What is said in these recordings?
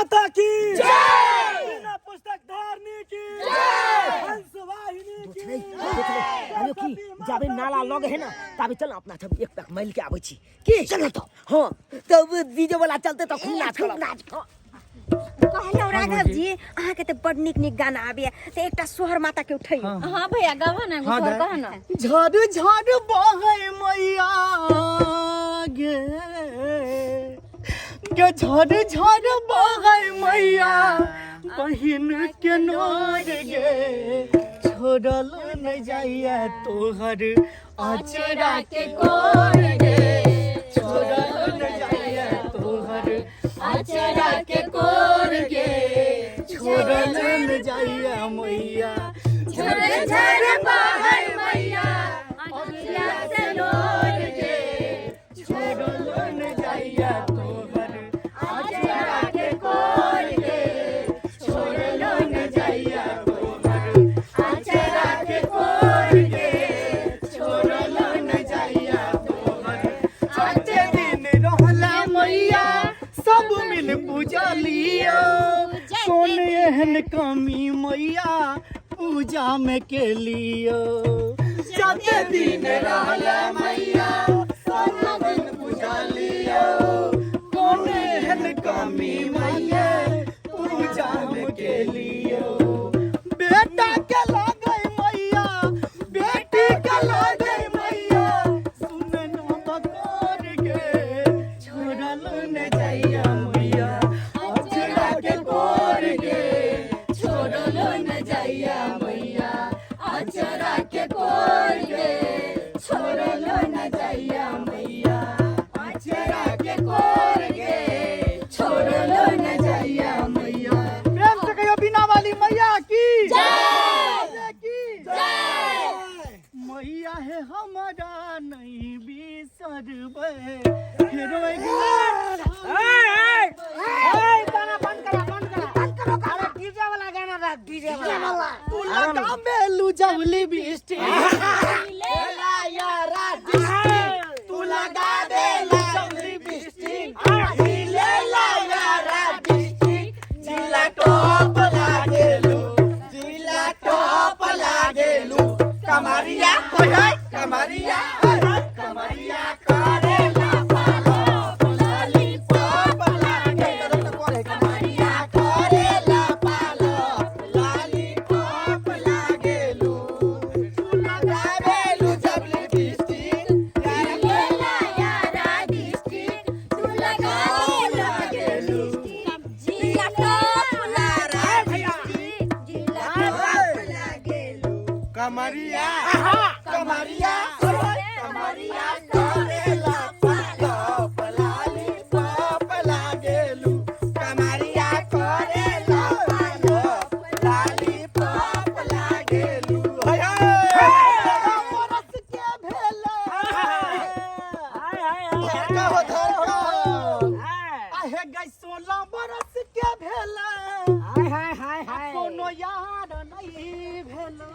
माता की बिना पुस्तक धारनी की हंसवाहिनी की आयो की जाबे नाला लगे है ना तबे चल अपना सब एक पैक मैल के आबै छी की चल तो हां तब डीजे वाला चलते तो खूब नाच कहलो राघव जी अहाँ के त बड निक गाना आबे त एकटा सोहर माता के उठै हां भैया गावा ना सोहर कह ना झड़ झड़ बहे मैया गे झड़ झड़ बहे मैया बहिन के नोर गे छोड़ल न जाइए तोहर आचरा के कोर गे छोड़ल न जाइए तोहर आचरा के कोर गे छोड़ल न जाइए मैया झड़ झड़ बहे मैया अखिया से नोर गे छोड़ल न जाइए तोहर आचरा के कोर गे छोड़ल न जाइया तोहर आचरा के कोर गे छोड़ल न जाइया तोहर आते दिन रहला मैया सब मिल पूजा लियो कौन एहन कमी मैया पूजा में के लियो जाते दिन रहला मैया सब मिल पूजा लियो कौन एहन कमी मैया पूजा में के लियो बेटा के लागे मैया बेटी के लागे मैया सुन न बकोर गे छोड़ल न जाइया मैया अचरा के कोर गे छोड़ल न जाइया मैया आचरा के कोर गे छोड़ल न जाइया मैया आचरा के कोर गे छोड़ल न जाइया मैया प्रेम से कहियो बिना वाली मैया की जय की जय मैया है हमारा नहीं बिसरबे फेरो एक गाना बंद करो अरे डीजे वाला गाना रख डीजे वाला तू लगा बेलू जवली बिस्टी लेला यारा डिस्ट्रिक्ट तू लगा बेलू जवली बिस्टी लेला यारा डिस्ट्रिक्ट जिला टॉप लागेलू जिला टॉप लागेलू कमरिया होय कमरिया कमरिया करेला पालो लॉलीपॉप लागेलू कमरिया करेला पालो लॉलीपॉप लागेलू तू लगावेलू जबली बिस्टी लेला यारा डिस्ट्रिक्ट तू लगा लागेलू जिला टॉप लारा डिस्ट्रिक्ट जिला टॉप लागेलू कमरिया कमरिया कमरिया करेला पालो लॉलीपॉप लागेलू कमरिया करेला पालो लॉलीपॉप लागेलू हाय बरस के भेला धरका हो धरका आहे गई 16 बरस के भेला कोनो यार नहीं भेला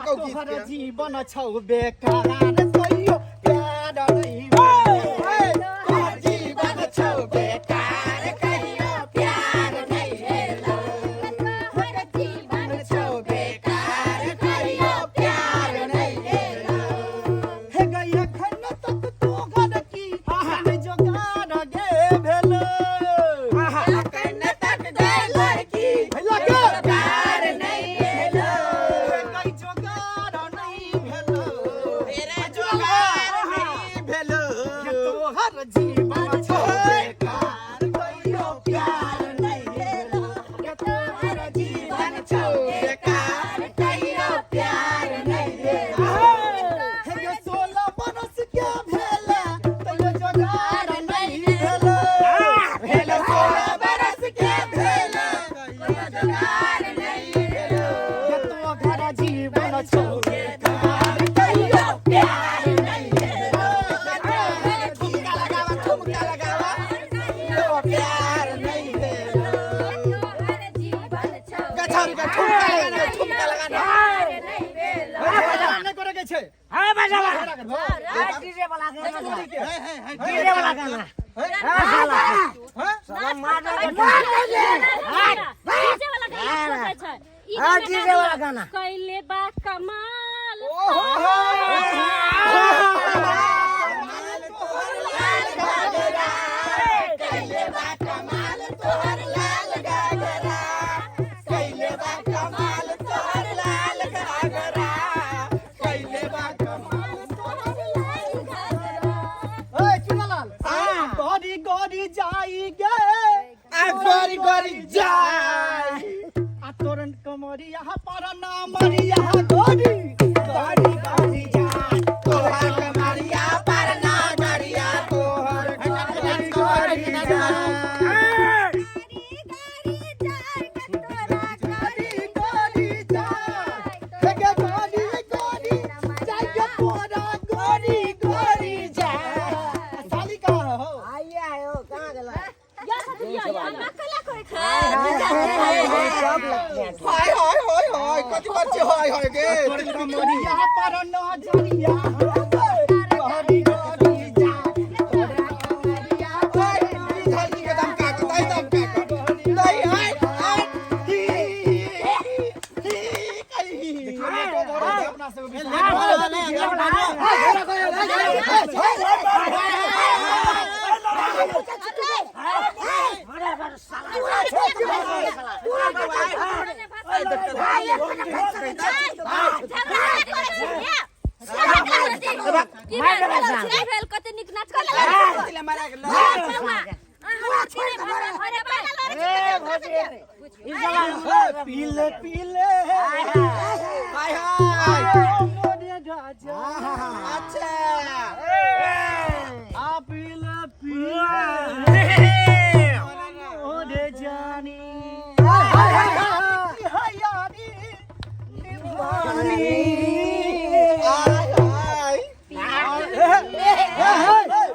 तोहर जीवन छौ बेकार कहियो प्यार नहीं तोहर जीवन छौ बेकार कहियो प्यार नहीं भेलो तोहर जीवन छौ बेकार कहियो प्यार नहीं भेलो हे गई अखन तक तोहर की जोगार गे भेलो अखन तक गए लड़की जोगार नहीं भेलो कई जोगार नहीं भेलो तेरे जोगार नहीं भेलो तोहर जीवन छौ बेकार कहियो प्यार नहीं भेलो तोहर जीवन छौ बेकार कहियो प्यार नहीं भेलो हे गे 16 बरस के भेला तैयो जोगार नहीं भेलो भेलो 16 बरस के भेला तैयो जोगार नहीं भेलो तोहर जीवन छौ बेकार कहियो प्यार नहीं भेलो ठुमका लगावा कहियो प्यार नहीं भेलो तोहर जीवन छौ गछारी का ठुमका लगाना नहीं भेलो नहीं करे के छे हां बजा डीजे वाला गाना डीजे वाला गाना साला मार दे डीजे वाला गाना कैले बा कमाल गोरी गोरी जाई गे गोरी गोरी जाई आ तोरन कमरिया पर ना मरिया गोरी गोरी गोरी जाई तोरा कमरिया पर ना गरिया तोहर गोरी गोरी जाई गोरी गोरी जाई हे गे गोरी गोरी जाई गे तोरा गोरी गोरी जाई साली का हो आइए आयो कहां गेला हाय हाय हाय हाय कति बच्चे हाय हाय गे तिल कमरिया पर न जरिया गोरी गोरी जा तोरा कमरिया हाय धरती के दम का कतई दम का नहीं हाय अपना से पीले पीले हाय हाय मोरे राजा अच्छा आ पीले पीले मोरे जानी हाय हाय हाय यारी निभानी हाय हाय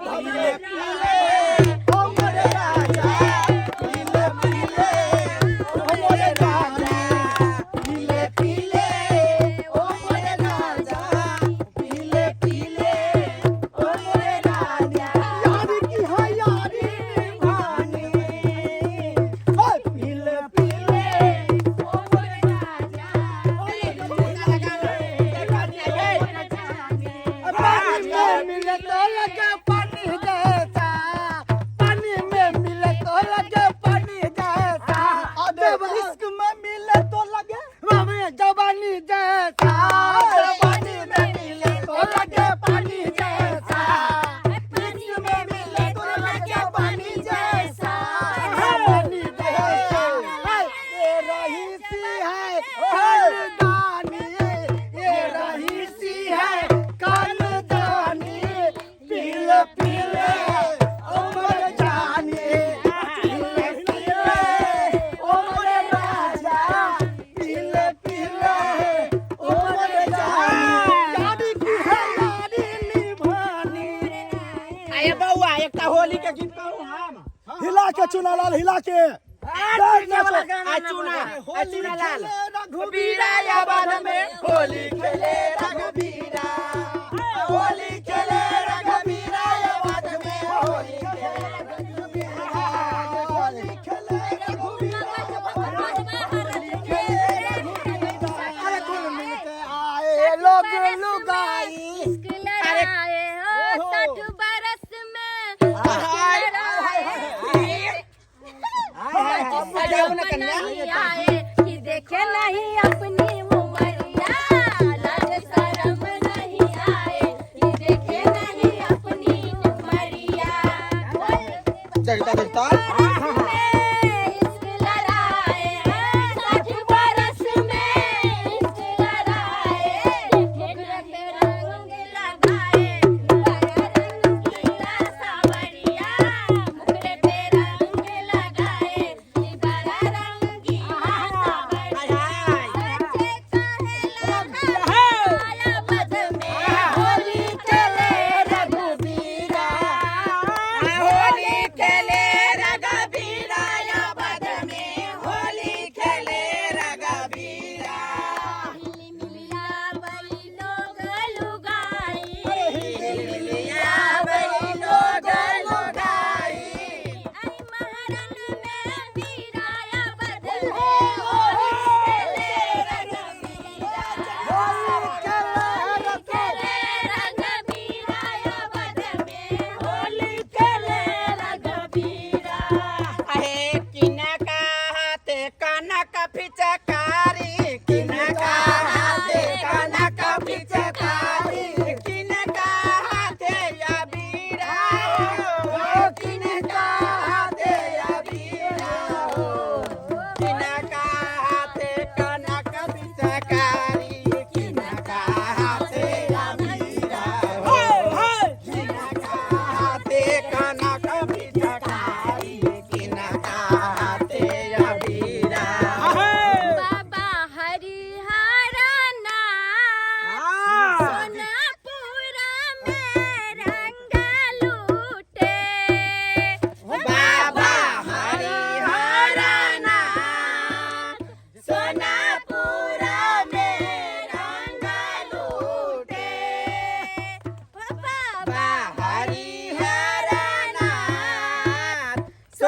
पीले पीले ओ मोरे राजा पीले पीले ओ मोरे राजा पीले पीले ओ मोरे राजा पीले पीले ओ मोरे राजा यारी की है यारी निभानी हाय पीले पीले ओ मोरे राजा पानी में मिले तो लगे पानी जैसा पानी में मिले तो लगे पानी जैसा जब इश्क में मिले तो लगे जवानी जैसा जवानी में मिले तो लगे पानी जैसा इश्क में मिले तो लगे पानी जैसा पानी जैसा ये रहीसी है खानदानी ये रहीसी है खानदानी पीले पीले उमर जानी पीले पीले उमर राजा पीले पीले उमर जानी यारी की है यारी निभानी आए बउआ एकटा होली के गीत गाओ हम हिला के चुनालाल हिला के चुना लाल रघुबीरा याद में होली खेले रघुबीरा होली खेले रघुबीरा याद में होली खेले रघुबीरा होली खेले रघुबीरा अरे कुल मिलके आए लोग लुगाई देखे नहीं अपनी उमरिया लाज शरम नहीं आए देखे नहीं अपनी उमरिया देखता देखता इश्क लड़ाए 60 बरस में इश्क लड़ाए देखे रंग लगाए रंगीला सावरिया मुखड़े पे रंग लगाए बड़ा रंगीला सावरिया आया बद में होली खेले रघुबीरा होली खेले रघुबीरा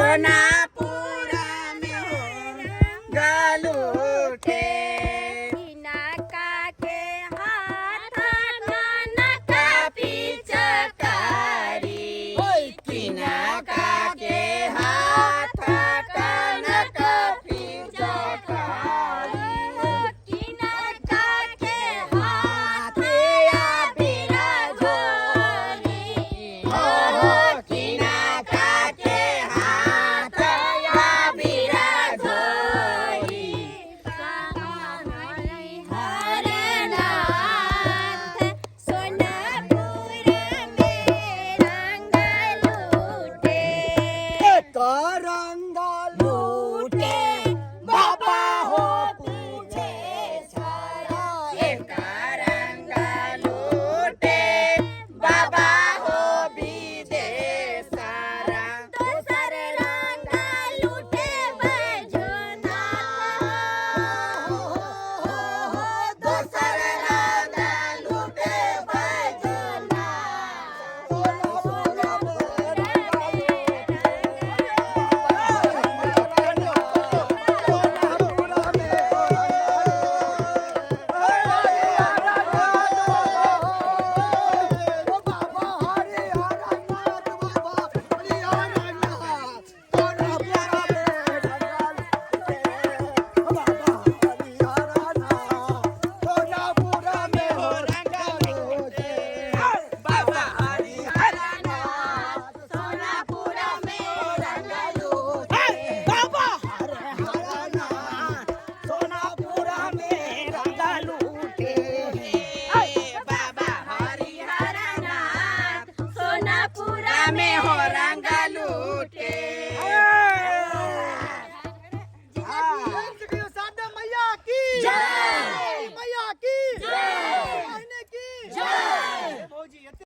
सोनापुरा में हो गलूटे नका के हाथ नका पिचकारी किनका के हाथ कनक पिचकारी किनका के हाथ बिरा झोली हो किनका के हाथ बिरा झोली हरनाथ सोनापुर में रंग लूटे तरंग लूटे बाबा हो पूछे छाया रंग लूटे बाबा हो विदेशरा दोसर रंग लूटे बजना दोसर रंग लूटे बजना बाबा हरिहरनाथ सोनापुरा में रंग लूटे बाबा सोनापुरा में रंग लूटे बाबा हरिहरनाथ सोनापुरा में हो